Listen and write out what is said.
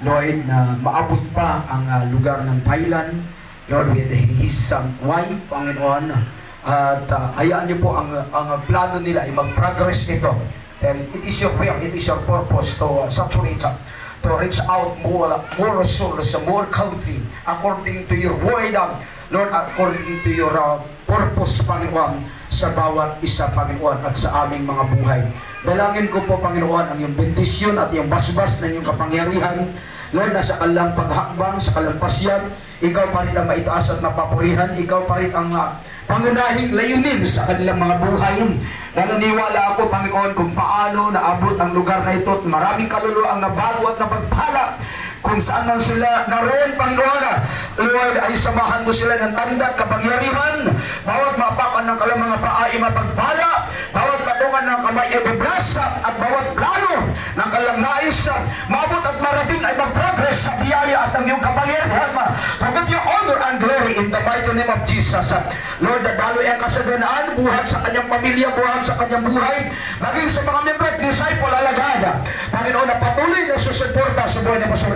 Lord, na maabot pa ang lugar ng Thailand, Lord, with his wife, Panginoon, at hayaan niyo po ang plano nila ay mag-progress nito. And it is your will, it is your purpose to saturate, to reach out more souls, more country, according to your word, Lord, according to your purpose, Panginoon, sa bawat isa, Panginoon, at sa aming mga buhay. Dalangin ko po, Panginoon, ang iyong bendisyon at iyong basbas ng iyong kapangyarihan, Lord, nasa kalang paghakbang, sa kalang pasyan, ikaw pa rin ang maitaas at mapapurihan, ikaw pa rin ang pangunahing layunin sa kanilang mga buhay. Naniniwala ako, Panginoon, kung paano naabot ang lugar na ito at maraming kaluluwa ang nabago at napagpala kung saan man sila naroon, Panginoon. Lord, ay samahan mo sila ng tanda at kapangyarihan. Bawat mapakan ng kalang mga paa ay mapagpala, bawat patungan ng kamay ay biblasa, at bawat plano ng kalang nais maabot at marating ay mag-progress sa biyaya at ang iyong kapangyarihan. To give you honor and glory in the mighty name of Jesus. Lord, daloy ang kasaganaan, buhat sa kanyang pamilya, buhat sa kanyang buhay, maging sa mga member at disciple alagada. Panginoon, na patuloy na susuporta sa buhay ng Pastor